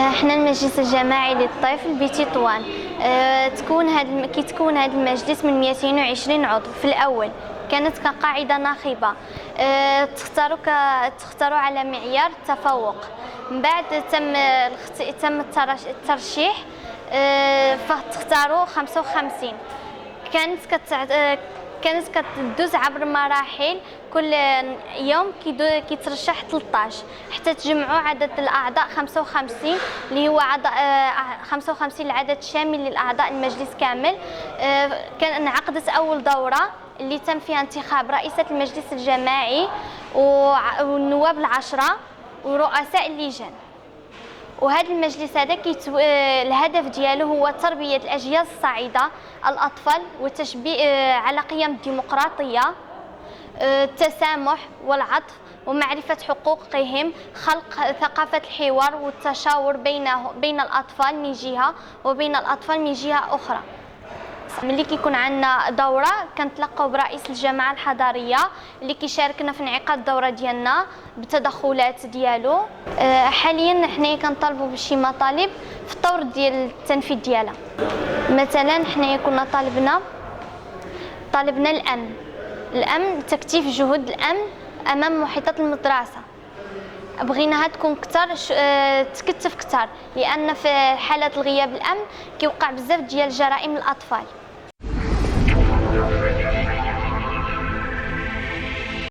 احنا المجلس الجماعي للطفل بتطوان. كيتكون هذا المجلس من 220 عضو. في الاول كانت كقاعده ناخبه، تختاروا على معيار التفوق. من بعد تم الترشيح، فتختاروا 55. كانت كتدوز عبر مراحل. كل يوم كيترشح 13 حتى تجمعوا عدد الاعضاء 55، اللي هو 55 العدد الشامل للاعضاء المجلس كامل. كان انعقدت اول دوره اللي تم فيها انتخاب رئيسة المجلس الجماعي والنواب العشرة ورؤساء اللجان. وهذا المجلس هذا الهدف ديالو هو تربية الأجيال الصاعدة الأطفال والتشبيه على قيم الديمقراطية، التسامح والعطف ومعرفة حقوقهم، خلق ثقافة الحوار والتشاور بين الأطفال من جهة وبين الأطفال من جهة أخرى. ملي كيكون عندنا دوره كنتلاقاو برئيس الجماعه الحضاريه اللي كيشاركنا في انعقاد الدوره ديالنا بالتدخلات ديالو. حاليا حنايا كنطالبوا بشي مطالب في الطور ديال التنفيذ ديالها. مثلا حنايا كنا طالبنا الامن، تكثيف جهود الامن امام محيطات المدرسه. بغيناها تكون كثر، تكثف كثر، لان في حالات الغياب الامن كيوقع بزاف ديال جرائم الاطفال.